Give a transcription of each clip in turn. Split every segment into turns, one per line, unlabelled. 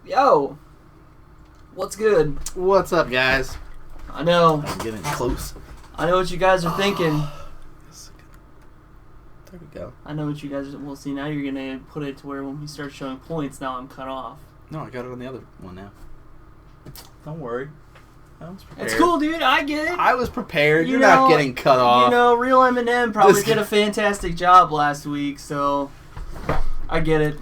Yo, what's good?
What's up, guys?
I know.
I'm getting close.
I know what you guys are thinking.
There we go.
I know what you guys are. Well, see, now you're gonna put it to where when we start showing points, now I'm cut off.
No, I got it on the other one now. Don't worry. I was prepared.
It's cool, dude. I get it.
I was prepared. You're
know,
not getting cut off.
You know, Real Eminem probably
This
did a fantastic job last week, so I get it.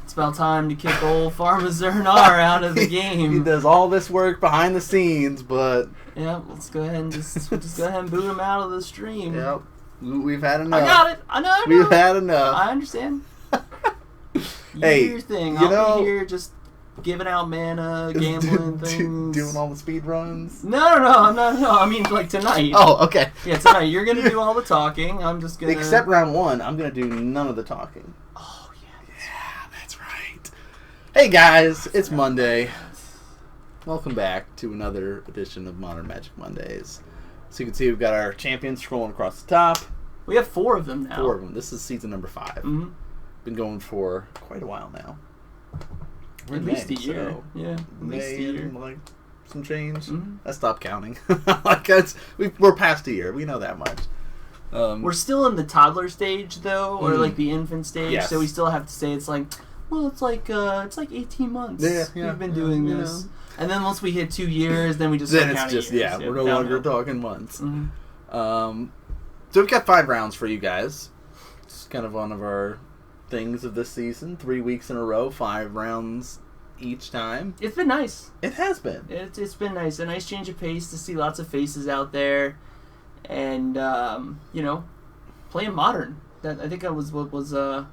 It's about time to kick old Farmazernar out of the game.
He does all this work behind the scenes, but
Yeah, let's go ahead and just go ahead and boot him out of the stream.
yep, we've had enough.
I got it. I know.
We've had enough.
I understand. You
Hey,
do your thing.
you
I'll
know-
be here just giving out mana, gambling things.
Doing all the speed runs.
No, I'm not. No, I mean like tonight.
Oh, okay.
Yeah, tonight. You're gonna do all the talking. I'm just gonna.
Except round one, I'm gonna do none of the talking.
Oh yeah.
Yeah, that's right. Hey guys, it's Monday. Welcome back to another edition of Modern Magic Mondays. So you can see we've got our champions scrolling across the top.
We have 4 of them now.
4 of them. This is season number 5.
Mm-hmm.
Been going for quite a while now. We're
At
in
least
May,
a year.
so
Yeah. At least
May
a year.
and like some change.
Mhm.
I stopped counting. Like we're past a year. We know that much.
We're still in the toddler stage though, or like the infant stage.
Yes.
So we still have to say it's like 18 months.
Yeah,
We've been doing
you
this.
know.
And then once we hit 2 years, then we just
Then
start
it's
counting
just
years.
we're no longer talking months.
Mm-hmm.
So we've got 5 rounds for you guys. It's kind of one of our things of this season. 3 weeks in a row, 5 rounds each time.
It's been nice.
It has been.
It's been nice. A nice change of pace to see lots of faces out there, and playing modern. That I think that was what was what's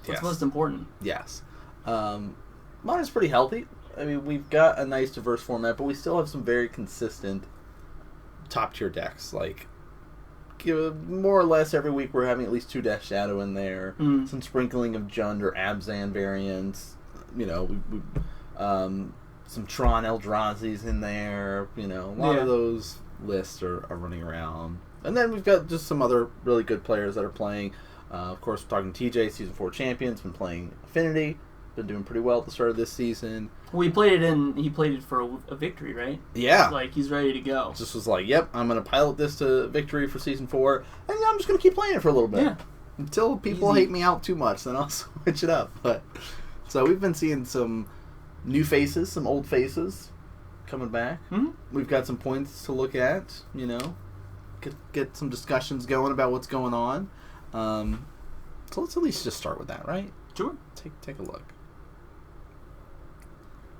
Yes.
most important.
Yes. Modern's pretty healthy. I mean, we've got a nice diverse format, but we still have some very consistent top tier decks. Like, more or less every week we're having at least 2 Death Shadow in there, some sprinkling of Jund or Abzan variants. You know, some Tron Eldrazi's in there. You know, a lot of those lists are running around. And then we've got just some other really good players that are playing. Of course, we're talking TJ, Season 4 champions, been playing Affinity, been doing pretty well at the start of this season.
Well, he played it for a victory, right?
Yeah.
Like, he's ready to go.
Just was like, yep, I'm going to pilot this to victory for Season 4, and I'm just going to keep playing it for a little bit.
Yeah.
Until people hate me out too much, then I'll switch it up. But so we've been seeing some new faces, some old faces coming back.
Mm-hmm.
We've got some points to look at, you know, get some discussions going about what's going on. So let's at least just start with that, right?
Sure.
Take a look.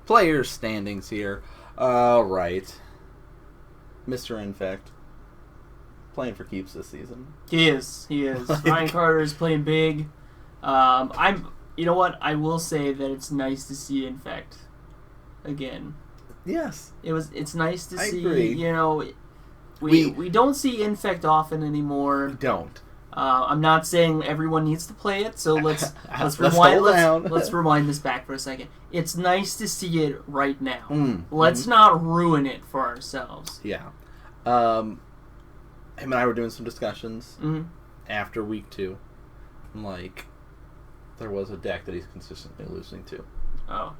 Players standings here. All right. Mr. Infect playing for keeps this season.
He is. Ryan Carter is playing big. You know what? I will say that it's nice to see Infect again.
Yes.
It's nice to see.
Agree.
You know, we don't see Infect often anymore.
We don't.
I'm not saying everyone needs to play it, so let's
Let's
rewind.
hold down.
Let's rewind this back for a second. It's nice to see it right now. Let's
Mm-hmm.
not ruin it for ourselves.
Yeah. Him and I were doing some discussions after week 2. Like, there was a deck that he's consistently losing to.
Oh.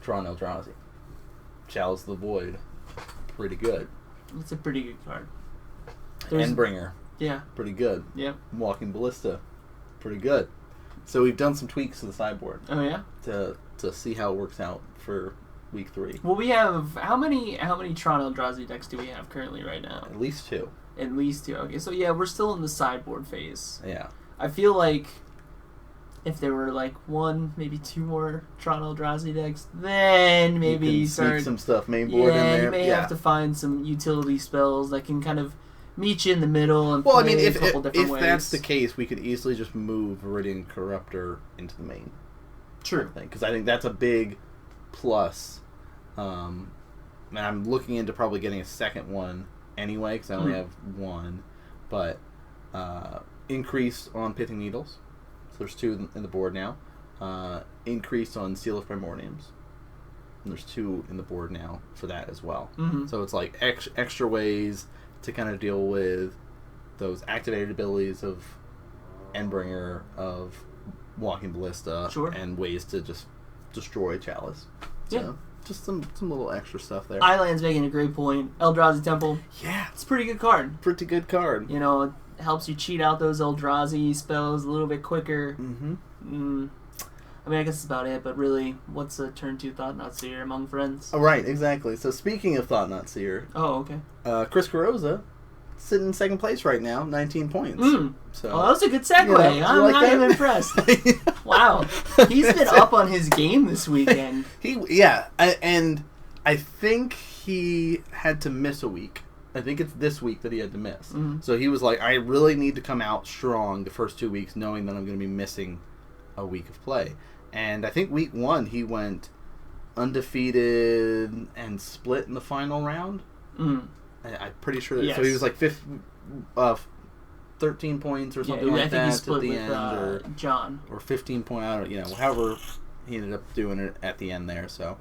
Tron Eldrazi. Chalice of the Void. Pretty good.
It's a pretty good card.
Endbringer.
Yeah.
Pretty good.
Yep.
Walking Ballista. Pretty good. So we've done some tweaks to the sideboard
Oh yeah.
to see how it works out for week 3.
Well, we have how many Tron Eldrazi decks do we have currently right now?
At least 2.
At least 2. Okay, so yeah, we're still in the sideboard phase.
Yeah.
I feel like if there were like 1, maybe 2 more Tron Eldrazi decks, then maybe
you can sneak
start
some stuff main board in there.
you may have to find some utility spells that can kind of meet you in the middle and
Well, I
play
mean,
a couple different ways.
that's the case, we could easily just move Viridian Corruptor into the main.
True.
Because I think that's a big plus. And I'm looking into probably getting a second one anyway, because I only have 1. But increase on Pithing Needles. So there's 2 in the board now. Increase on Seal of Primordiums. And there's 2 in the board now for that as well.
Mm-hmm.
So it's like extra ways to kind of deal with those activated abilities of Endbringer, of Walking Ballista,
Sure.
and ways to just destroy Chalice. So,
Yeah.
just some little extra stuff there.
Island's making a great point. Eldrazi Temple,
Yeah,
it's a pretty good card.
pretty good card.
You know, it helps you cheat out those Eldrazi spells a little bit quicker.
Mm-hmm.
I mean, I guess that's about it, but really, what's a turn 2 Thought-Knot Seer among friends?
Oh, right, exactly. So speaking of Thought-Knot Seer,
Oh, okay.
Chris Carrozza sitting in second place right now, 19 points. So
Oh, that was a good segue.
Yeah,
I am
that?
impressed. Wow. He's been up on his game this weekend.
And I think he had to miss a week. I think it's this week that he had to miss.
Mhm.
So he was like, I really need to come out strong the first 2 weeks, knowing that I'm going to be missing a week of play. And I think week 1 he went undefeated and split in the final round.
Mm.
I'm pretty sure that,
Yes.
so he was like 13 points or something
I
like
think
that
he
at
split
the
with
end,
John.
or 15 point, I don't, however he ended up doing it at the end there. So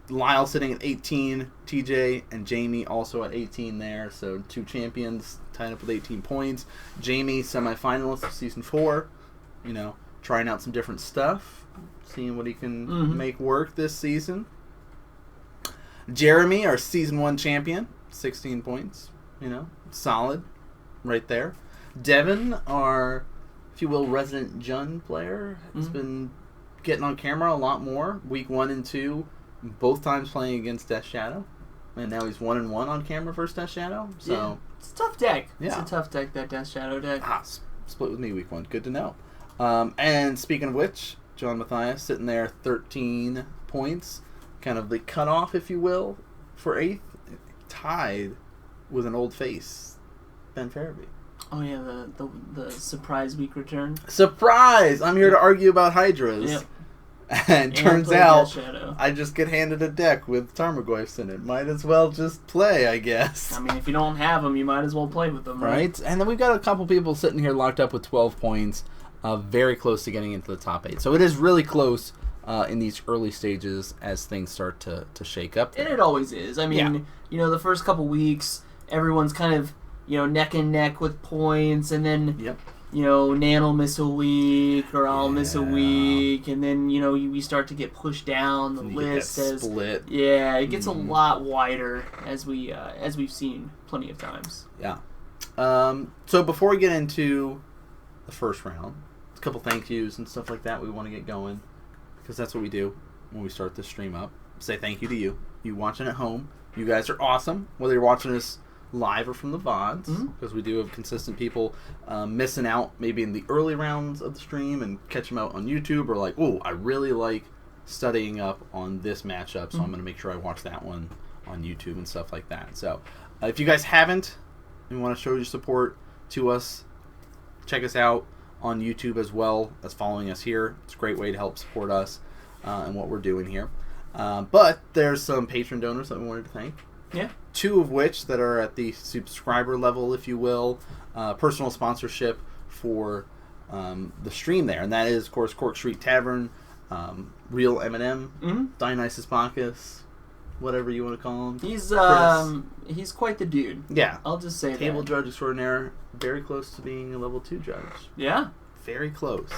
Lyle sitting at 18, TJ and Jamie also at 18 there. So 2 champions tied up with 18 points. Jamie, semifinalist of season 4, trying out some different stuff, seeing what he can make work this season. Jeremy, our season 1 champion, 16 points, solid right there. Devin, our, if you will, resident Jund player, has been getting on camera a lot more. Week 1 and 2, both times playing against Death Shadow. And now he's 1-1 on camera versus Death Shadow. So
Yeah. It's a tough deck.
Yeah.
It's a tough deck, that Death Shadow deck.
Split with me week 1. Good to know. And speaking of which, John Matthias sitting there 13 points. Kind of the cutoff, if you will, for 8th. Tied with an old face, Ben Farabee.
Oh yeah, the surprise week return.
Surprise! I'm here to argue about Hydras.
Yep.
And turns
play
out
Death Shadow.
I just get handed a deck with Tarmogoyfs in it. Might as well just play, I guess.
I mean, if you don't have them, you might as well play with them, right?
Right? And then we've got a couple people sitting here locked up with 12 points, very close to getting into the top 8. So it is really close in these early stages as things start to shake up.
And it always is. I mean, the first couple weeks, everyone's kind of, neck and neck with points, and then,
Yep.
Nan will miss a week, or I'll miss a
Yeah.
week, and then, we start to get pushed down the
You get
list
that
as
split.
Yeah, it gets a lot wider as we've seen plenty of times.
Yeah. So before we get into the first round, a couple thank yous and stuff like that we want to get going, because that's what we do when we start this stream up. Say thank you to you watching at home. You guys are awesome, whether you're watching us live or from the VODs, because we do have consistent people missing out maybe in the early rounds of the stream and catch them out on YouTube, or like, oh, I really like studying up on this matchup, so I'm going to make sure I watch that one on YouTube and stuff like that. So if you guys haven't and want to show your support to us, check us out on YouTube as well as following us here. It's a great way to help support us and what we're doing here. But there's some patron donors that we wanted to thank.
Yeah.
2 of which that are at the subscriber level, if you will, personal sponsorship for the stream there. And that is, of course, Cork Street Tavern, Real M&M, Dionysus Bacchus, whatever you want to call him.
He's quite the dude.
Yeah.
I'll just say
Table
that.
Judge Extraordinaire, very close to being a level 2 judge.
Yeah.
Very close.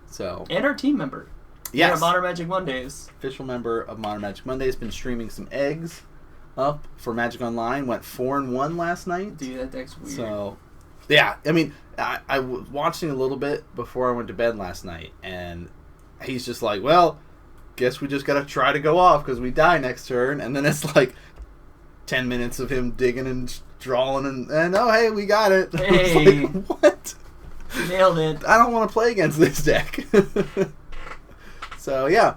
So,
And our team member.
yes.
Yeah, Modern Magic Mondays.
Official member of Modern Magic Mondays. Been streaming some eggs up for Magic Online. Went 4-1 last night.
Dude, that deck's weird.
So, yeah, I mean, I was watching a little bit before I went to bed last night, and he's just like, well, guess we just got to try to go off because we die next turn. And then it's like 10 minutes of him digging and drawing, and oh, hey, we got it.
Hey.
Like, what?
Nailed it.
I don't want to play against this deck. So, yeah.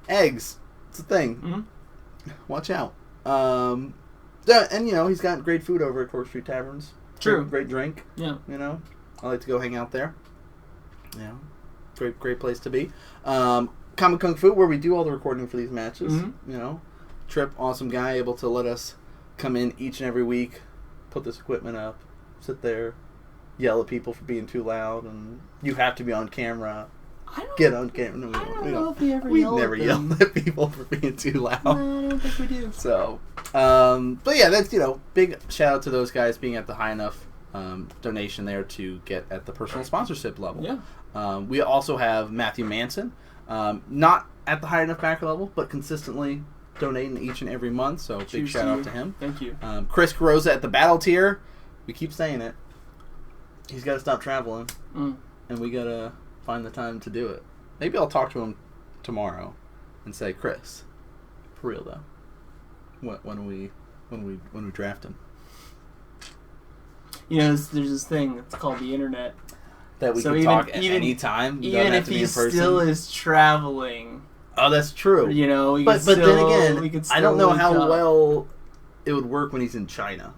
Eggs. It's a thing. Watch out. Yeah, and, he's got great food over at Cork Street Taverns.
True.
Great drink.
Yeah.
I like to go hang out there. Great place to be. Comic Kung Fu, where we do all the recording for these matches. Trip, awesome guy, able to let us come in each and every week, put this equipment up, sit there, yell at people for being too loud, and you have to be on camera. Get on camera. No,
I don't know if we ever
we
yell
never
at them.
yell at people for being too loud.
No, I don't think we do.
So, but yeah, that's, big shout out to those guys being at the high enough donation there to get at the personal sponsorship level.
Yeah.
We also have Matthew Manson, not at the high enough backer level, but consistently donating each and every month. So big
Cheers
shout
to
out
you.
to him.
Thank you.
Chris Carosa at the battle tier. We keep saying it. He's got to stop traveling, and we gotta find the time to do it. Maybe I'll talk to him tomorrow and say, Chris, for real though, when we draft him,
You know, there's this thing. It's called the internet.
that we
So
can
even-
talk at
even-
any time. You
Even
don't have
if
to be
he
in person.
still is traveling,
Oh, that's true.
you know, we
But
could
then
still,
again,
we could
I don't
still
know how
link up.
well it would work when he's in China.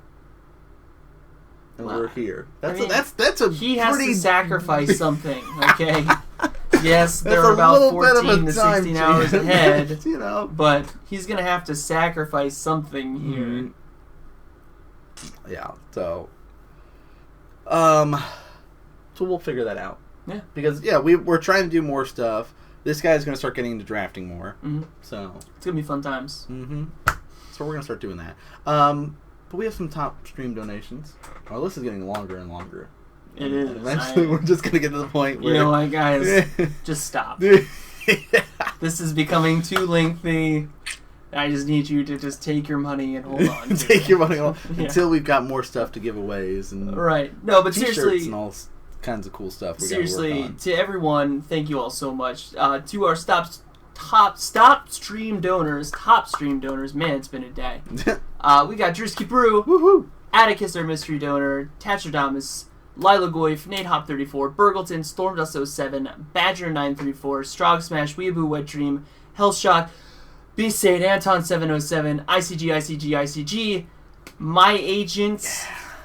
And
Well,
we're here.
I
That's
mean,
that's a
he has
pretty
to sacrifice something. Okay. Yes,
That's
they're
a
about
little bit of
14
a
to
time
16 hours
change,
ahead,
you know.
but he's gonna have to sacrifice something here.
Mhm. Yeah. So so we'll figure that out.
Yeah.
Because we're trying to do more stuff. This guy's going to start getting into drafting more.
hmm
So.
It's gonna be fun times.
So we're going to start doing that. But we have some top stream donations. Our list is getting longer and longer.
It
And
is.
eventually, we're just going to get to the point where.
You know what, guys? Just stop. This is becoming too lengthy. I just need you to just take your money and hold on. To
Take
it.
your money off
Yeah.
until we've got more stuff to give aways and
Right. No, but
t-shirts
seriously,
and all kinds of cool stuff. We
seriously,
gotta work on.
to everyone, thank you all so much. To our top stream donors, man, it's been a day. We got Drewski Brew,
Woohoo!
Atticus, our mystery donor, Tatradamus, Lila Goyf, Nate Hop 34, Burgleton, Stormdust 07, Badger 934, Strog Smash, Weeaboo Wet Dream, Hellshock, Beasade, Anton 707, ICG, My Agent,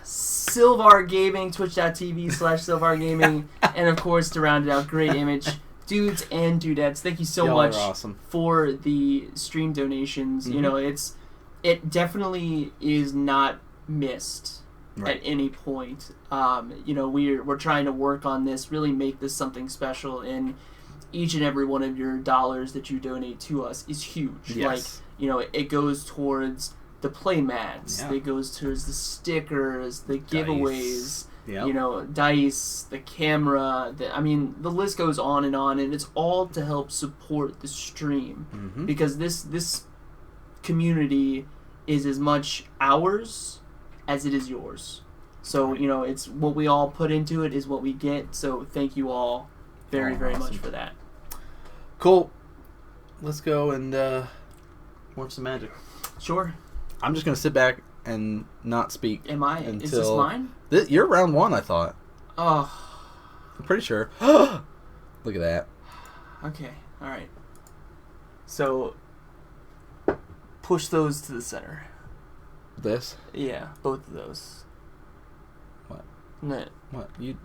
Silvar Gaming, Twitch.tv/Silvar Gaming, and of course to round it out, Great Image, dudes and dudettes. Thank you so
Y'all
much
are awesome.
for the stream donations. You know, it definitely is not missed
Right.
at any point. You know, we're trying to work on this, really make this something special, and each and every one of your dollars that you donate to us is huge.
Yes.
Like, you know, it goes towards the play mats,
Yeah.
it goes towards the stickers, the giveaways,
Yep.
you know, dice, the camera, I mean, the list goes on, and it's all to help support the stream.
Mhm.
Because this community is as much ours as it is yours. So, you know, it's what we all put into it is what we get. So thank you all very,
Oh,
very
awesome.
much for that.
Cool. Let's go and watch some Magic.
Sure.
I'm just gonna sit back and not speak.
Am I? Is this
Until-
mine?
You're round one, I thought.
Oh,
I'm pretty sure. Look at that.
okay. All right. So push those to the center.
This.
Yeah, both of those.
What?
No.
What? You.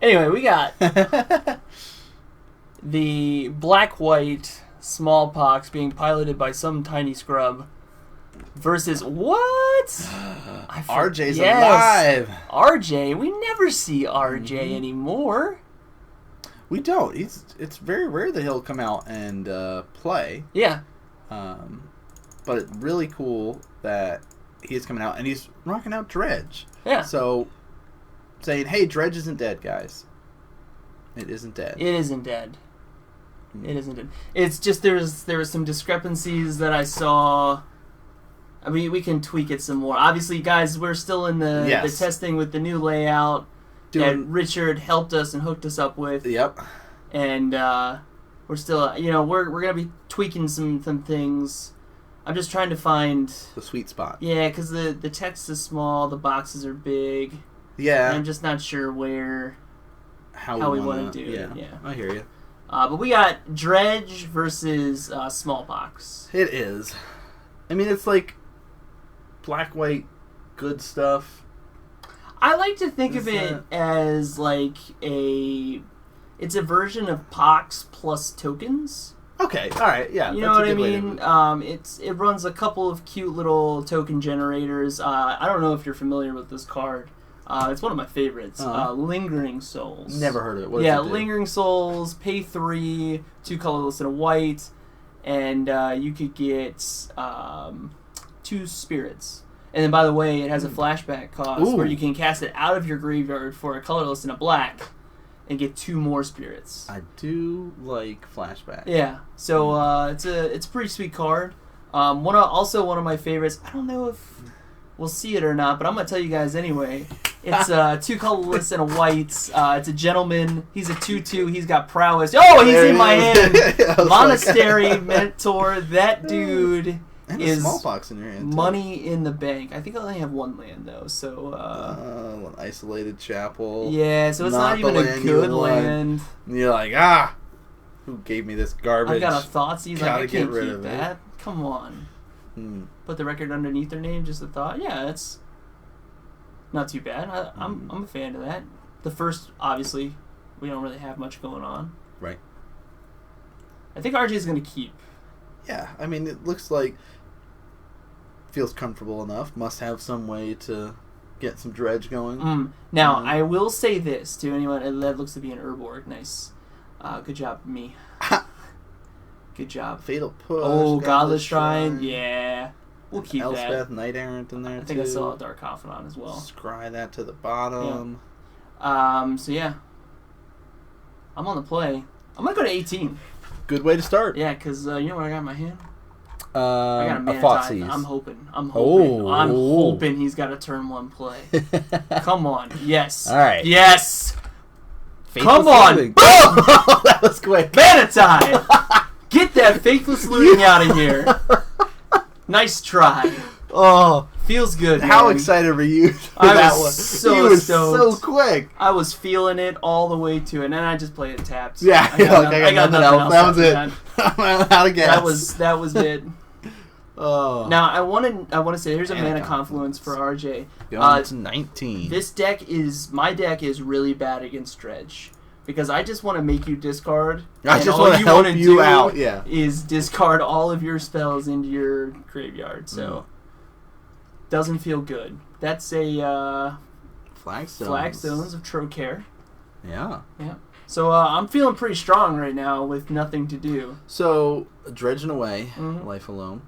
Anyway, we got the black-white smallpox being piloted by some tiny scrub versus what?
RJ's
Yes.
alive.
RJ. We never see RJ
Mm-hmm.
anymore.
We don't. It's very rare that he'll come out and play.
Yeah.
But it's really cool that he's coming out and he's rocking out Dredge.
Yeah.
So saying, "Hey, Dredge isn't dead, guys. It isn't dead."
It isn't dead. It isn't dead. It's just there was some discrepancies that I saw. I mean, we can tweak it some more. Obviously, guys, we're still in the
Yes.
testing with the new layout that Richard helped us and hooked us up with.
Yep.
And we're still, you know, we're gonna be tweaking some things. I'm just trying to find,
The sweet spot.
yeah, because the text is small, the boxes are big.
Yeah.
And I'm just not sure where. how we wanna do it, yeah.
I hear you.
But we got Dredge versus Smallpox.
It is. I mean, it's like black, white, good stuff.
I like to think of
Is
it as like it's a version of Pox plus tokens.
Okay. All right. Yeah.
You
that's
know
a
what I
good way to-
mean? It runs a couple of cute little token generators. I don't know if you're familiar with this card. It's one of my favorites.
Uh-huh.
Lingering Souls.
Never heard of it. What does
Yeah,
it do?
Lingering Souls, pay 3, 2 colorless and a white, and you could get 2 spirits. And then, by the way, it has a flashback cost
Ooh.
where you can cast it out of your graveyard for a colorless and a black and get 2 more spirits.
I do like flashback.
Yeah, so it's a pretty sweet card. One of my favorites. I don't know if we'll see it or not, but I'm gonna tell you guys anyway. It's 2 colorless and a white. It's a gentleman. He's a 2/2. He's got prowess. Oh, he's in my hand. Monastery Mentor. That dude
And
is
smallpox in your hand.
money in the bank. I think I only have 1 land though, so
An isolated chapel.
yeah. So it's not
the
even a
land you
good
want.
land.
And you're like, who gave me this garbage?
I got a Thoughtseize. Like,
Gotta
I
get
can't
rid
keep
of it.
that. Come on.
Hmm.
Put the record underneath their name, just a thought. Yeah, that's not too bad. I'm a fan of that. The first, obviously, we don't really have much going on.
Right.
I think RJ is going to keep.
Yeah, I mean, it looks like feels comfortable enough. Must have some way to get some dredge going.
Now, I will say this to anyone that looks to be an Urborg. Nice. Good job, me. Good job.
Fatal Push.
Oh, Godless Shrine. Yeah. We'll keep
Elspeth,
that.
Knight Errant in there,
I think
too.
I saw a Dark Confidant as well.
Scry that to the bottom.
So, yeah. I'm on the play. I'm going to go to 18.
Good way to start.
Yeah, because you know what I got in my hand? I got a
A
Mana
Thoughtseize.
Tithe. I'm hoping. I'm
Oh.
hoping he's got a turn 1 play. Come on. Yes.
All right.
Yes.
Faithless
Come on.
Looting.
Boom!
That was quick.
Mana Tithe! Get that faithless looting out of here. Nice try.
Oh,
Feels good,
how
man.
excited were you for
I
that
was
one?
so
you were
stoked.
so quick.
I was feeling it all the way to it, and then I just played it tapped.
Yeah,
I got
nothing
nothing
else. That was
after
it. Out of gas.
That was it.
Oh.
Now I want to say here's a
Mana
mana confluence for RJ.
Going to 19.
My deck is really bad against dredge because I just want to make you discard.
I
and
just
all
want to
you
help
wanna
you
do
out. Yeah.
Is discard all of your spells into your graveyard. So doesn't feel good. That's a Flagstones of Trocare.
Yeah.
Yeah. So I'm feeling pretty strong right now with nothing to do.
So dredging away,
Mhm.
life alone.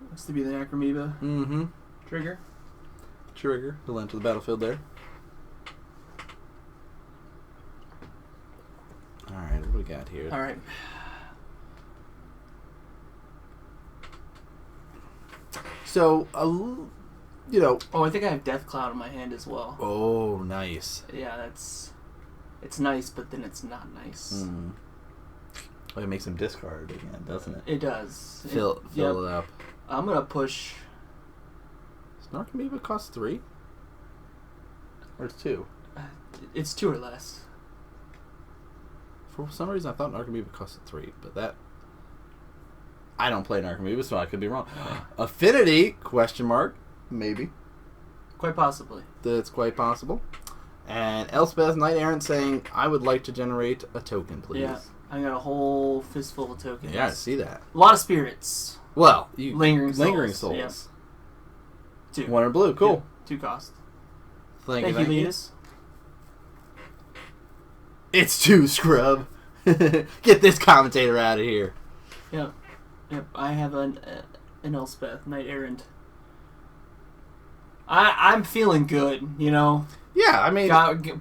Looks to be the Necromoeba
Mm-hmm.
trigger.
Trigger. He'll enter the battlefield there. All right, what do we got here?
All right.
So, you know.
Oh, I think I have Death Cloud in my hand as well.
Oh, nice.
Yeah, it's nice, but then it's not nice.
Mm. Well, it makes him discard again, doesn't it?
It does.
Fill
Yep.
it up.
I'm gonna push.
Does Narcomoeba cost 3? Or it's 2?
It's 2 or less.
For some reason, I thought Narcomoeba costed 3, but that... I don't play Narcomoeba, so I could be wrong. Affinity? Question mark. Maybe.
Quite possibly.
That's quite possible. And Elspeth, Knight Errant saying, I would like to generate a token, please.
Yeah, I got a whole fistful of tokens.
Yeah, I see that.
A lot of spirits.
Well,
Lingering Souls.
Souls.
Yeah. 2.
1 in blue, cool.
2 cost.
Thank you,
Linus.
It's 2, scrub. Get this commentator out of here.
Yep. I have an Elspeth, Knight Errant. I'm feeling good, you know.
Yeah, I mean...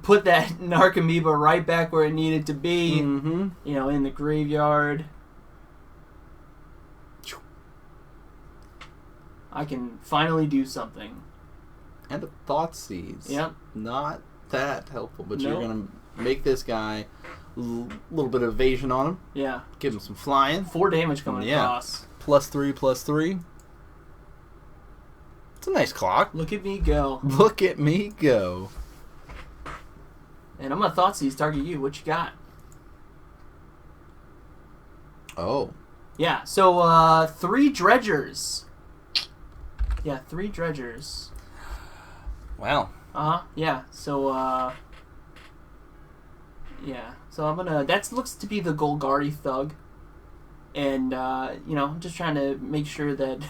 Put that Narcomoeba right back where it needed to be.
Mm-hmm.
You know, in the graveyard. I can finally do something.
And a Thoughtseize.
Yep.
Not that helpful, but
Nope.
you're going to make this guy a little bit of evasion on him.
Yeah.
Give him some flying.
4 damage coming across.
+3/+3. It's a nice clock.
Look at me go.
Look at me go.
And I'm gonna Thoughtseize target you. What you got?
Oh.
Yeah, so 3 dredgers. Yeah, 3 dredgers.
Wow.
Yeah. So yeah. So I'm gonna. That looks to be the Golgari Thug. And you know, I'm just trying to make sure that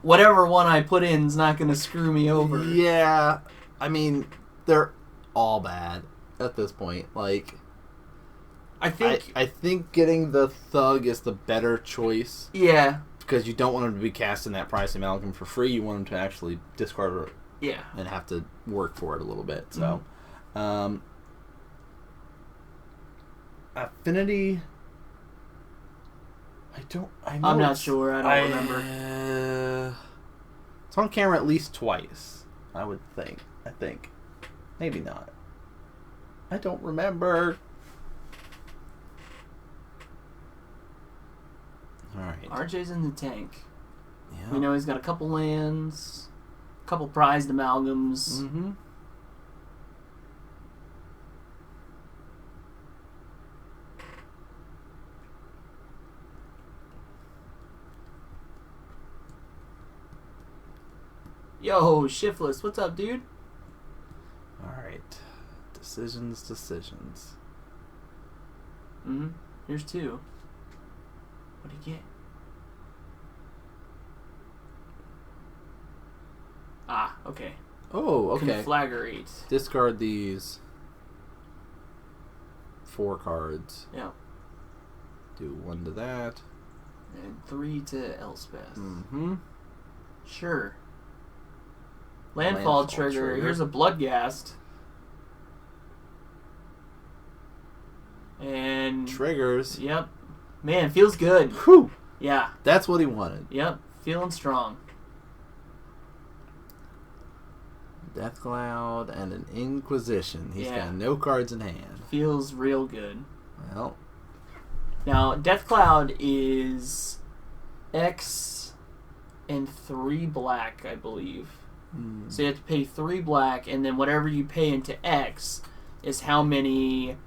whatever one I put in is not gonna screw me over.
Yeah. I mean, they're all bad at this point. Like,
I think.
I think getting the Thug is the better choice.
Yeah.
because you don't want him to be casting that Prize Amalgam for free. You want him to actually discard it
Yeah.
and have to work for it a little bit. So, Affinity.
I'm not sure. I don't remember.
It's on camera at least twice, I would think. Maybe not. I don't remember. Alright.
RJ's in the tank.
Yeah.
We know he's got a couple lands, a couple prized amalgams.
Mm-hmm.
Yo, Shiftless, what's up, dude?
Alright. Decisions.
Here's 2. What'd he get? Ah, okay.
Oh, okay.
Conflagrate.
Discard these 4 cards.
Yeah.
Do 1 to that.
And 3 to Elspeth.
Mm-hmm.
Sure. Landfall trigger. Here's a Bloodghast. And
triggers.
Yep. Man, feels good.
Whew.
Yeah.
That's what he wanted.
Yep. Feeling strong.
Death Cloud and an Inquisition. He's got no cards in hand.
Feels real good.
Well.
Now, Death Cloud is X and 3 black, I believe. So you have to pay 3 black, and then whatever you pay into X is how many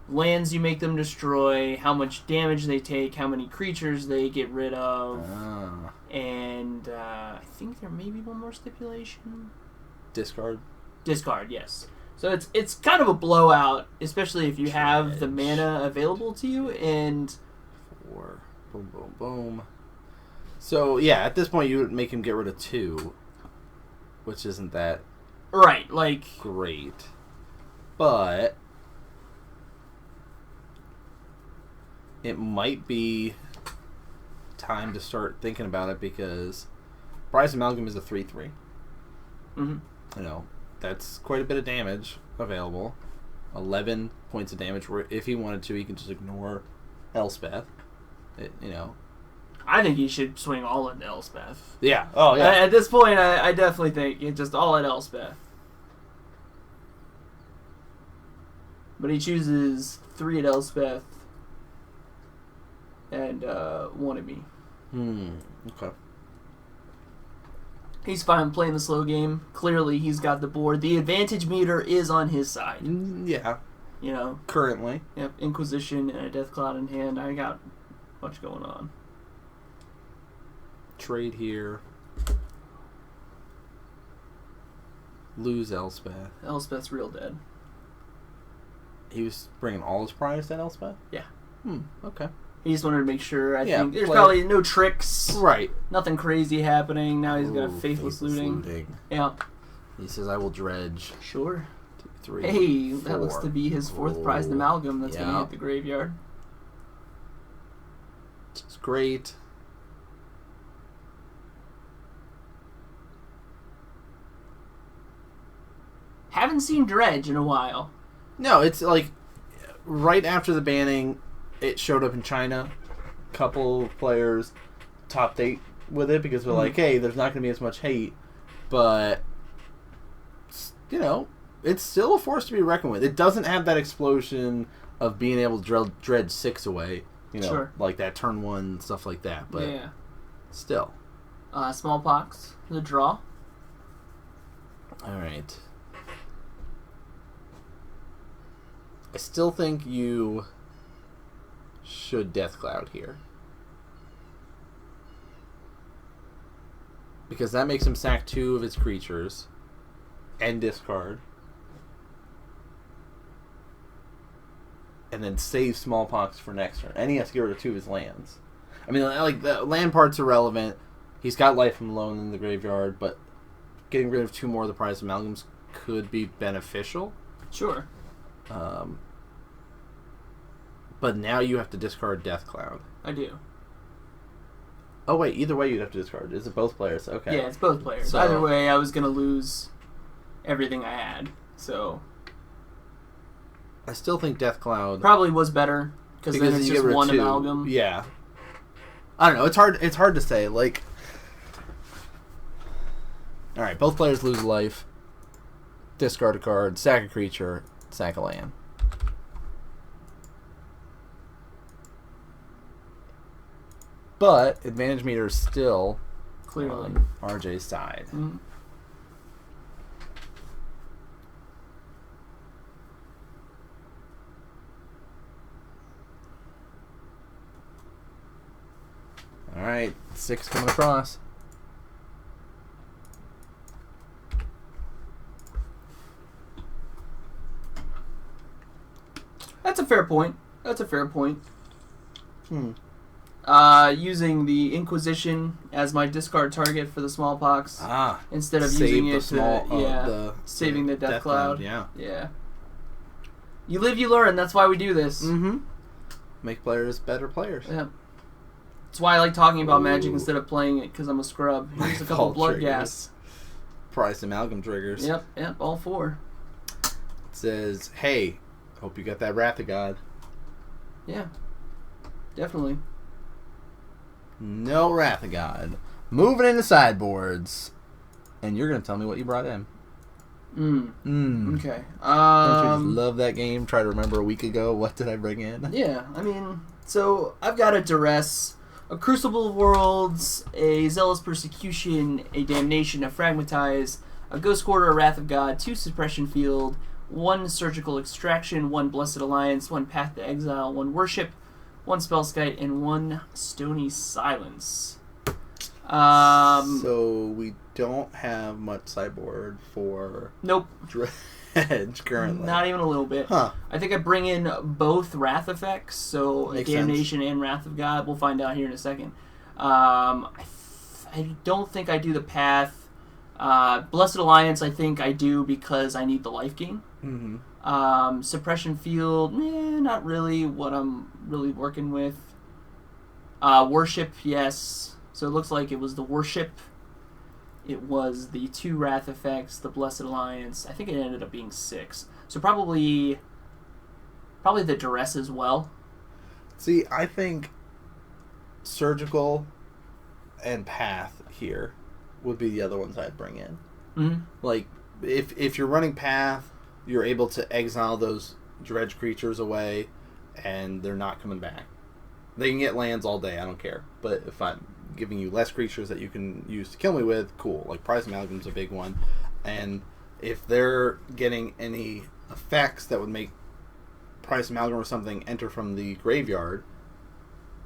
lands you make them destroy, how much damage they take, how many creatures they get rid of, and I think there may be one more stipulation.
Discard,
yes. So it's kind of a blowout, especially if you have the mana available to you, and
4. Boom, boom, boom. So, yeah, at this point you would make him get rid of 2, which isn't that
right, like
great. But it might be time to start thinking about it because Prize Amalgam is a 3/3.
Mm-hmm.
You know, that's quite a bit of damage available. 11 points of damage where if he wanted to, he can just ignore Elspeth.
I think he should swing all into Elspeth.
Yeah. Oh, yeah.
At this point, I definitely think it's just all at Elspeth. But he chooses 3 at Elspeth and 1 at me.
Okay.
He's fine playing the slow game. Clearly, he's got the board. The advantage meter is on his side.
Yeah.
You know.
Currently.
Yep. Inquisition and a Death Cloud in hand. I got much going on.
Trade here. Lose Elspeth.
Elspeth's real dead.
He was bringing all his prize to Elspeth?
Yeah.
Okay.
He just wanted to make sure. I think there's
play.
probably no tricks.
Right.
Nothing crazy happening. Now he's got faithless looting. Yeah.
He says, I will dredge.
Sure.
2, 3,
Hey,
4.
that looks to be his 4th prized amalgam that's going to hit the graveyard.
It's great.
Haven't seen Dredge in a while.
No, it's like right after the banning, it showed up in China. Couple players top 8 with it because we're like, hey, there's not going to be as much hate, but you know, it's still a force to be reckoned with. It doesn't have that explosion of being able to dredge 6 away, you know, like that turn 1 stuff like that. But still,
Smallpox, the draw.
All right. I still think you should Death Cloud here. Because that makes him sack 2 of his creatures and discard. And then save Smallpox for next turn. And he has to get rid of 2 of his lands. I mean, like, the land part's irrelevant. He's got Life from Loan in the graveyard, but getting rid of 2 more of the prized amalgams could be beneficial.
Sure.
But now you have to discard Death Cloud.
I do.
Oh wait, either way you'd have to discard. Is it both players? Okay.
Yeah, it's both players.
So-
Either way, I was gonna lose everything I had. So
I still think Death Cloud
probably was better because then it's
you
just
get rid of
one
2.
amalgam.
Yeah. I don't know. It's hard. It's hard to say. Like, all right, both players lose life. Discard a card, sack a creature, sack a land. But advantage meter is still
Clearly.
on RJ's side.
Mhm.
All right, 6 coming across.
That's a fair point. That's a fair point.
Hmm.
Using the Inquisition as my discard target for the smallpox
Ah,
instead of
save
using
the
it
small,
to saving the Death Cloud.
Yeah.
Yeah. You live, you learn. That's why we do this.
Mm-hmm. Make players better players.
Yeah. That's why I like talking about Magic
Ooh.
instead of playing it, because I'm a scrub. Here's a couple
Call
blood
triggers.
gas.
Price amalgam triggers.
Yep, all 4.
It says, hey, hope you got that Wrath of God.
Yeah. Definitely.
No Wrath of God. Moving into sideboards. And you're going to tell me what you brought in.
Okay.
Don't you just love that game? Try to remember a week ago, what did I bring in?
Yeah, I mean, so I've got a Duress, a Crucible of Worlds, a Zealous Persecution, a Damnation, a Fragmentize, a Ghost Quarter, a Wrath of God, 2 Suppression Field, 1 Surgical Extraction, 1 Blessed Alliance, 1 Path to Exile, 1 Worship, 1 Spellskite, and 1 Stony Silence.
So we don't have much sideboard for
Nope.
Dredge currently.
Not even a little bit.
Huh.
I think I bring in both Wrath effects, so
Makes
Damnation and Wrath of God. We'll find out here in a second. I don't think I do the Path. Blessed Alliance, I think I do because I need the life gain.
Mm-hmm.
Suppression Field, not really what I'm really working with. Worship, yes. So it looks like it was the Worship. It was the 2 Wrath effects, the Blessed Alliance. I think it ended up being 6. So probably the Duress as well.
See, I think Surgical and Path here would be the other ones I'd bring in.
Mm-hmm.
Like, if you're running Path, you're able to exile those Dredge creatures away, and they're not coming back. They can get lands all day, I don't care. But if I'm giving you less creatures that you can use to kill me with, cool. Like, Prize Amalgam's a big one. And if they're getting any effects that would make Prize Amalgam or something enter from the graveyard,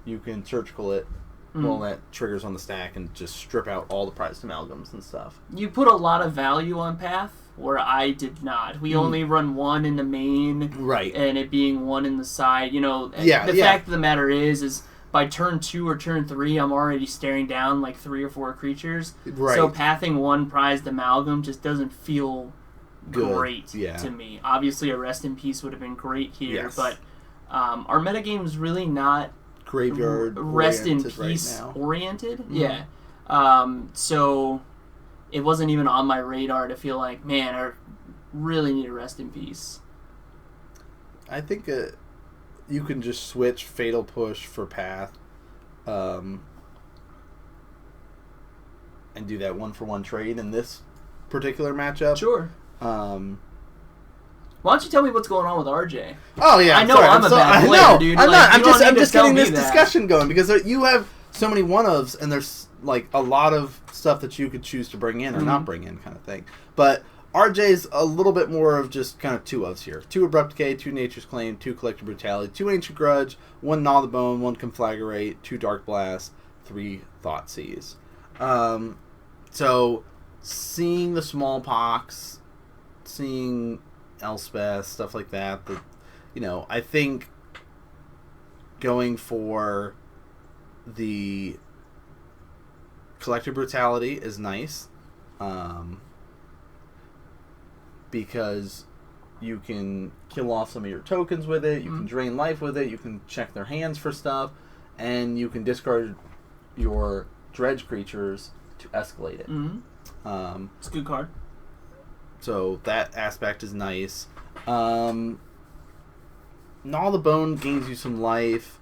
you can Surgical it, roll that triggers on the stack, and just strip out all the Prize Amalgams and stuff.
You put a lot of value on Path, where I did not. We only run 1 in the main,
Right.
and it being 1 in the side. You know,
Yeah,
the
yeah.
fact of the matter is by turn 2 or turn 3, I'm already staring down like 3 or 4 creatures.
Right.
So pathing 1 prized amalgam just doesn't feel
Good.
great
Yeah.
to me. Obviously, a Rest in Peace would have been great here,
Yes.
but our metagame is really not
Graveyard
Rest in
oriented
Peace
right now.
oriented.
Mhm.
Yeah. So it wasn't even on my radar to feel like, man, I really need to Rest in Peace.
I think you can just switch Fatal Push for Path, and do that 1-for-1 trade in this particular matchup.
Sure. Why don't you tell me what's going on with RJ?
Oh yeah,
I know I'm a bad player, dude.
I'm
Like,
not.
you don't need
I'm
to
just
tell
getting
me
this
that.
discussion going because you have so many one-ofs, and there's like a lot of stuff that you could choose to bring in or not bring in, kind of thing. But RJ's a little bit more of just kind of 2-ofs here: 2 Abrupt Decay, 2 Nature's Claim, 2 Collective Brutality, 2 Ancient Grudge, 1 Gnaw the Bone, 1 Conflagrate, 2 Dark Blast, 3 Thoughtseize. So seeing the Smallpox, seeing Elspeth, stuff like that, I think going for the Collective Brutality is nice, because you can kill off some of your tokens with it, you can drain life with it, you can check their hands for stuff, and you can discard your dredge creatures to escalate it.
Mm-hmm. It's a good card.
So that aspect is nice. Gnaw the Bone gains you some life.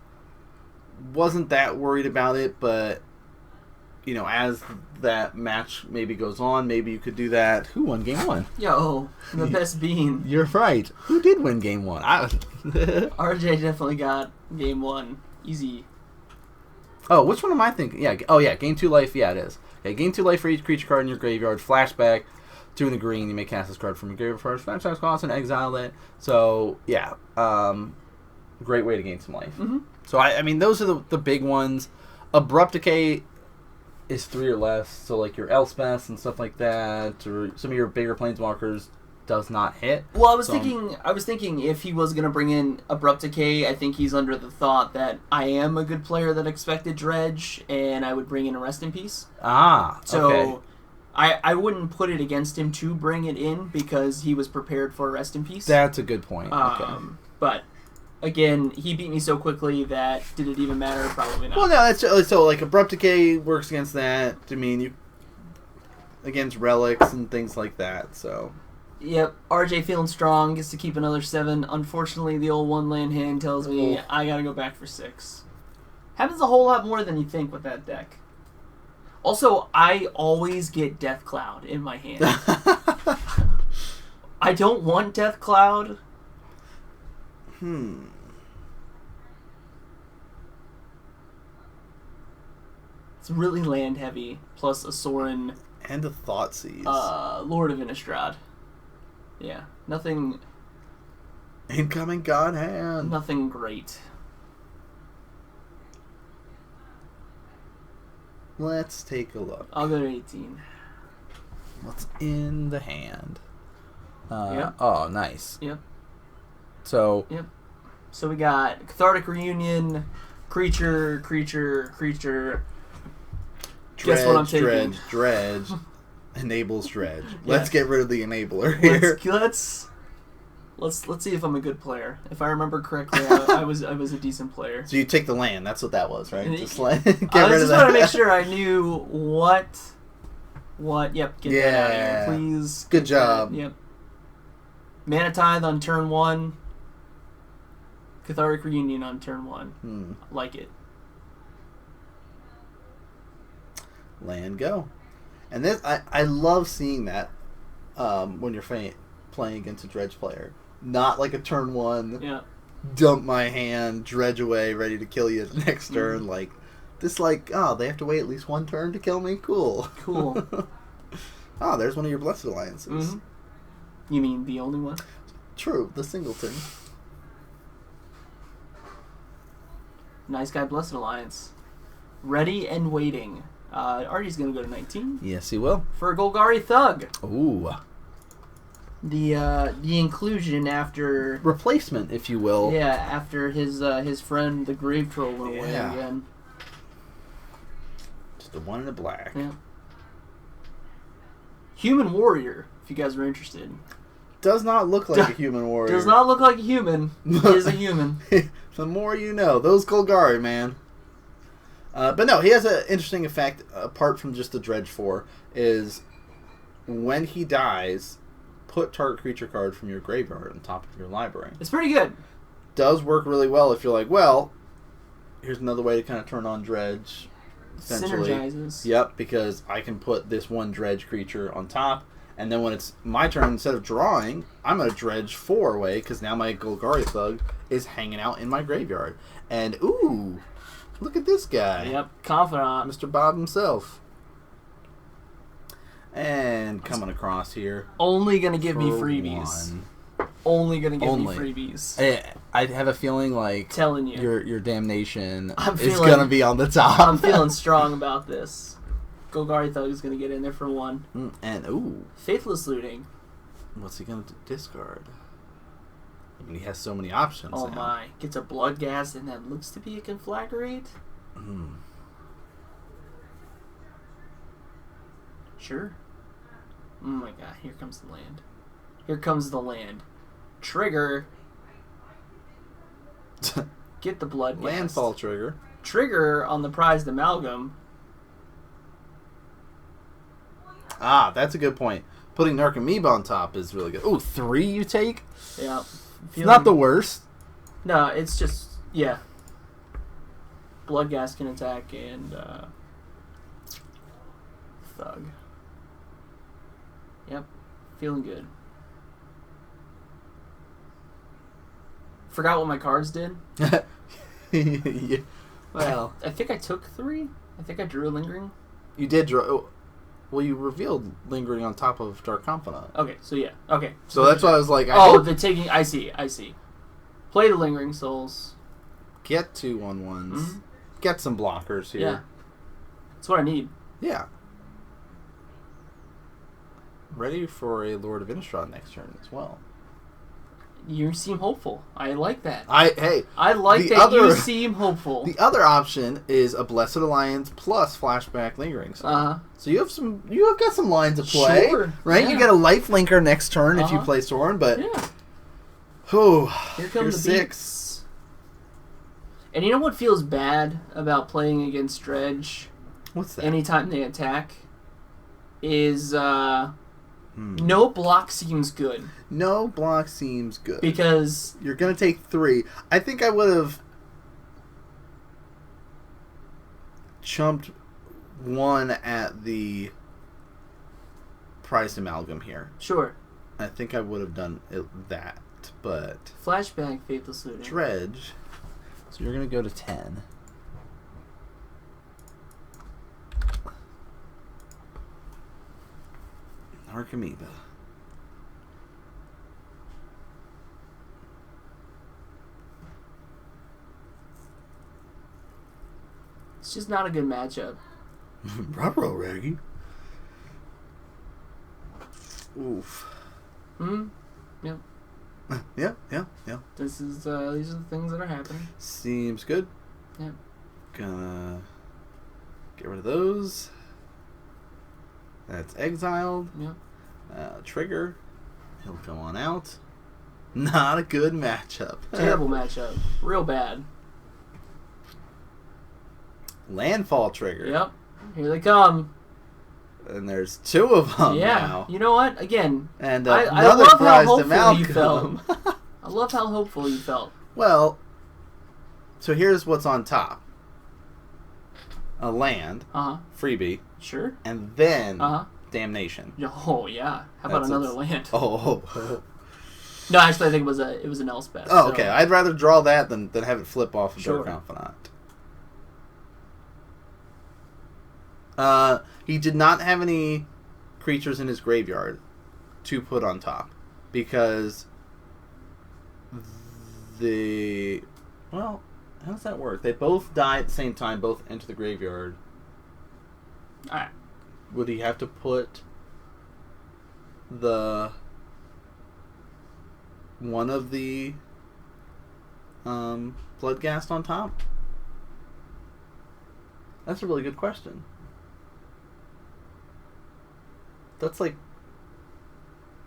Wasn't that worried about it, but you know, as that match maybe goes on, maybe you could do that. Who won game 1?
Yo, the best bean.
You're right. Who did win game 1?
RJ definitely got game 1. Easy.
Oh, which one am I thinking? Yeah. Oh, yeah. Game 2 life. Yeah, it is. Okay, game 2 life for each creature card in your graveyard. Flashback. 2 in the green. You may cast this card from your graveyard first. Flashback cost and exile it. So, yeah. Great way to gain some life.
Mm-hmm.
So, I mean, those are the big ones. Abrupt Decay is 3 or less. So, like your Elspeth and stuff like that, or some of your bigger planeswalkers does not hit.
Well, I was thinking if he was going to bring in Abrupt Decay, I think he's under the thought that I am a good player that expected Dredge, and I would bring in a Rest in Peace.
Ah, okay.
So I wouldn't put it against him to bring it in because he was prepared for Rest in Peace.
That's a good point. Okay.
But again, he beat me so quickly that did it even matter? Probably not.
Well, no, that's so like Abrupt Decay works against that. I mean, you against relics and things like that. So.
Yep, RJ feeling strong, gets to keep another 7. Unfortunately, the old one-land hand tells me I gotta go back for 6. Happens a whole lot more than you think with that deck. Also, I always get Death Cloud in my hand. I don't want Death Cloud. It's really land heavy, plus a Sorin.
And a Thoughtseize.
Lord of Innistrad. Yeah, nothing...
Incoming God Hand.
Nothing great.
Let's take a look.
I'll go to 18.
What's in the hand?
Yep.
Oh, nice.
Yep.
So...
Yep. So we got Cathartic Reunion, creature... Guess what I'm taking?
Dredge. Enables Dredge. Let's get rid of the enabler here.
Let's see if I'm a good player. If I remember correctly, I was a decent player.
So you take the land. That's what that was, right? Just get
I
rid
just
of that.
want to make sure I knew what. Yep. Get that out of here, please.
Good job.
Yep. Mana Tithe on turn 1. Cathartic Reunion on turn 1. Like it.
Land go. And this, I love seeing that when you're playing against a Dredge player. Not like a turn 1, dump my hand, Dredge away, ready to kill you the next turn. Like, this they have to wait at least 1 turn to kill me? Cool. Oh, there's one of your Blessed Alliances.
Mm-hmm. You mean the only one?
True, the Singleton.
Nice guy, Blessed Alliance. Ready and waiting. Artie's going to go to 19.
Yes, he will.
For a Golgari Thug.
Ooh.
The inclusion after...
Replacement, if you will.
Yeah, after his friend, the Grave Troll, went away again.
Just the one in the black.
Yeah. Human Warrior, if you guys are interested.
Does not look like a human warrior.
Does not look like a human. Is a human.
The more you know. Those Golgari, man. But no, he has an interesting effect, apart from just the Dredge 4, is when he dies, put target creature card from your graveyard on top of your library.
It's pretty good.
Does work really well if you're like, well, here's another way to kind of turn on Dredge. Essentially.
Synergizes.
Yep, because I can put this one Dredge creature on top, and then when it's my turn, instead of drawing, I'm going to Dredge 4 away, because now my Golgari Thug is hanging out in my graveyard. And, ooh... Look at this guy.
Yep, confidant.
Mr. Bob himself. And coming across here.
Only going to give me freebies. Only going to give me freebies.
I have a feeling like...
Telling you.
Your damnation is going to be on the top.
I'm feeling strong about this. Golgari Thug is going to get in there for 1.
And, ooh.
Faithless Looting.
What's he going to discard? I mean, he has so many options.
Oh my. Gets a Bloodghast and that looks to be a Conflagrate? Sure. Oh my god, here comes the land. Here comes the land. Trigger. Get the Bloodghast.
Landfall trigger.
Trigger on the Prized Amalgam.
Ah, that's a good point. Putting Narcomoeba on top is really good. Ooh, 3 you take?
Yeah.
It's not the worst.
No, it's just, yeah. Bloodghast can attack and Thug. Yep. Feeling good. Forgot what my cards did.
Yeah. Well,
I think I took 3. I think I drew a Lingering.
you did draw. Well, you revealed Lingering on top of Dark Confidant.
Okay, so yeah. Okay.
So that's why I was like,
the taking. I see. Play the Lingering Souls.
Get 2 1/1s.
Mm-hmm.
Get some blockers here.
Yeah. That's what I need.
Yeah. Ready for a Lord of Innistrad next turn as well.
You seem hopeful. I like that.
I
like that you seem hopeful.
The other option is a Blessed Alliance plus Flashback Lingering. So you have got some lines of play,
sure.
right?
Yeah.
You get a life linker next turn if you play Sorin, but
here comes the
6.
beats. And you know what feels bad about playing against Dredge?
What's that?
Anytime they attack, is no block seems good.
No block seems good
because
you're gonna take 3. I think I would have chumped 1 at the price amalgam here.
Sure.
I think I would have done that, but
Flashback Faithless Looting.
Dredge. So you're gonna go to 10. Narcomoeba.
It's just not a good matchup.
Ruh-roh, Raggy. Oof.
Yep.
Yeah.
This is these are the things that are happening.
Seems good.
Yep.
Gonna get rid of those. That's exiled.
Yep.
Trigger. He'll go on out. Not a good matchup.
Terrible matchup. Real bad.
Landfall trigger.
Yep. Here they come.
And there's 2 of them now.
You know what? Again,
and
I
another
love how
prize to
hopeful you
Malcolm.
felt. I love how hopeful you felt.
Well, so here's what's on top. A land. Freebie.
Sure.
And then Damnation.
Oh yeah. How about another land?
Oh.
No, actually, I think it was an Elspeth.
Oh, okay. I'd rather draw that than have it flip off of Dark Confidant. He did not have any creatures in his graveyard to put on top because well, how does that work? They both die at the same time, both enter the graveyard.
Alright.
Would he have to put one of the Bloodghast on top? That's a really good question. That's like,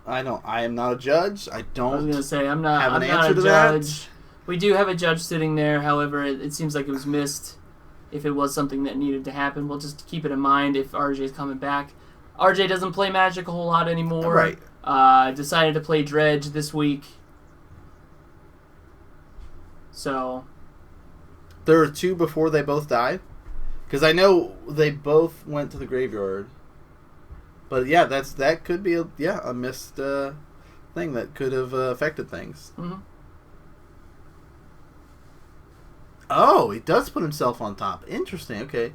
I am not a judge. I was
gonna say I'm not a
answer to
judge.
that.
We do have a judge sitting there. However, it seems like it was missed. If it was something that needed to happen, we'll just keep it in mind if RJ's coming back. RJ doesn't play Magic a whole lot anymore.
Right.
Decided to play Dredge this week. So.
There were 2 before they both died? Because I know they both went to the graveyard. But yeah, that could be a missed thing that could have affected things.
Mm-hmm.
Oh, he does put himself on top. Interesting. Okay.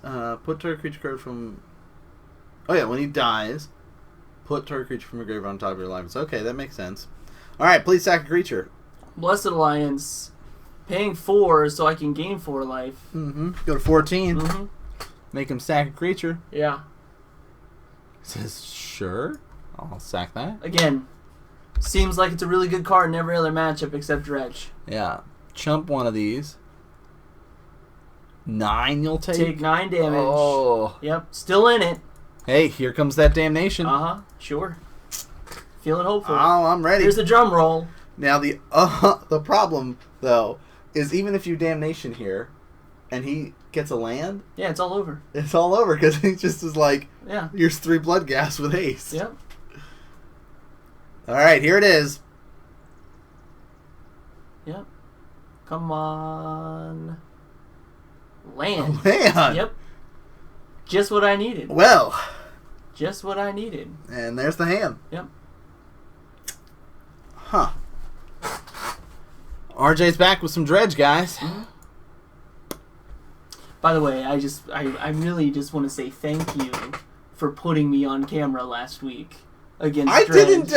Put target creature card from. Oh yeah, when he dies, put target creature from your graveyard on top of your life. Okay, that makes sense. All right, please sack a creature.
Blessed Alliance, paying 4 so I can gain 4 life.
Mm-hmm. Go to 14.
Mm-hmm.
Make him sack a creature.
Yeah.
Says sure. I'll sack that.
Again, seems like it's a really good card in every other matchup except Dredge.
Yeah. Chump one of these. 9 you'll take?
Take 9 damage.
Oh.
Yep. Still in it.
Hey, here comes that damnation.
Sure. Feeling hopeful.
Oh, I'm ready.
Here's the drum roll.
Now the problem though is even if you damnation here, and he gets a land,
Yeah, it's all over.
it's all over because he just is like,
Yeah.
here's 3 blood gas with haste.
Yep.
All right, here it is.
Yep. Come on. Land.
Man.
Yep. Just what I needed.
Well,
Just what I needed.
and there's the hand.
Yep.
Huh. RJ's back with some dredge, guys.
Mhm. By the way, I really just want to say thank you for putting me on camera last week against
I
Dredge.
didn't.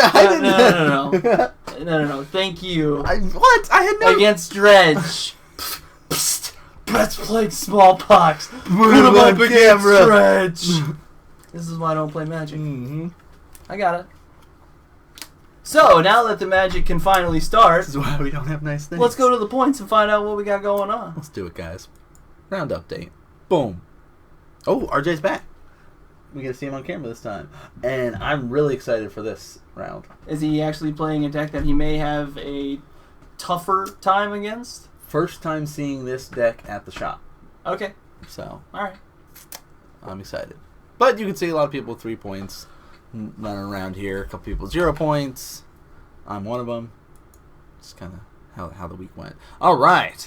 No. Thank you.
What? I had no.
Against Dredge. Psst. Brett's playing smallpox. Put
Put
him
him
up
on
against
camera.
Dredge. This is why I don't play Magic.
Mm-hmm.
I got it. So, now that the Magic can finally start,
This is why we don't have nice things.
let's go to the points and find out what we got going on.
Let's do it, guys. Round update. Boom. Oh, RJ's back. We get to see him on camera this time. And I'm really excited for this round.
Is he actually playing a deck that he may have a tougher time against?
First time seeing this deck at the shop.
Okay.
So,
Alright.
I'm excited. But you can see a lot of people with 3 points running around here. A couple people 0 points. I'm one of them. Just kind of how the week went. All right.